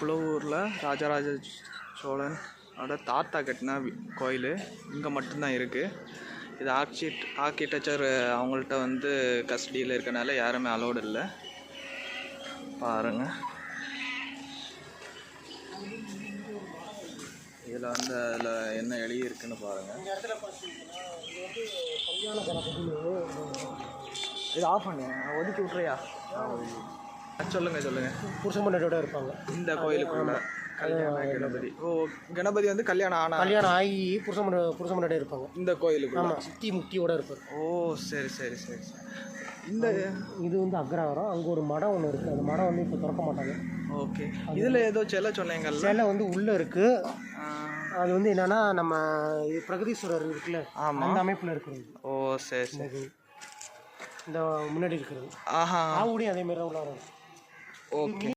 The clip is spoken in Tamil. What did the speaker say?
குளவூரில் ராஜராஜ சோழன் தாத்தா கட்டின கோயில் இங்கே மட்டும்தான் இருக்குது. இது ஆர்கிடெக்சர் அவங்கள்ட்ட வந்து கஸ்டடியில் இருக்கனால யாருமே அலோடு இல்லை. பாருங்கள், இதில் வந்து அதில் என்ன எழுதியிருக்குன்னு பாருங்கள். இந்த இடத்துல பார்த்தீங்கன்னா இது வந்து கல்யாண கணபதினு இது ஆஃப் பண்ணு, ஒதுக்கி விட்றியா? சொல்லுங்கள். புருஷன் பொண்டாட்டியோட இருப்பாங்க இந்த கோயிலுக்குள்ள கல்யாண கணபதி. ஓ, கணபதி வந்து கல்யாணம் ஆகி புருஷன் பொண்டாட்டியோட இருப்பாங்க இந்த கோயிலுக்கு. ஆமாம், சுற்றி முக்தியோட இருப்பார். ஓ, சரி. இந்த இது வந்து அக்ரஹாரம். அங்கே ஒரு மடம் ஒன்று இருக்குது. அந்த மடம் வந்து இப்போ திறக்க மாட்டாங்க. ஓகே. இதில் ஏதோ சிலை சொன்னீங்கல்ல? சிலை வந்து உள்ளே இருக்குது. அது வந்து என்னென்னா நம்ம பிரகதீஸ்வரர் இருக்குல்ல, அந்த அமைப்பில் இருக்கிறது. ஓ, சரி. இந்த முன்னாடி இருக்கிறது ஆஹா, ஆவுடையும் அதே மாதிரி தான் உள்ளார. ஓகே.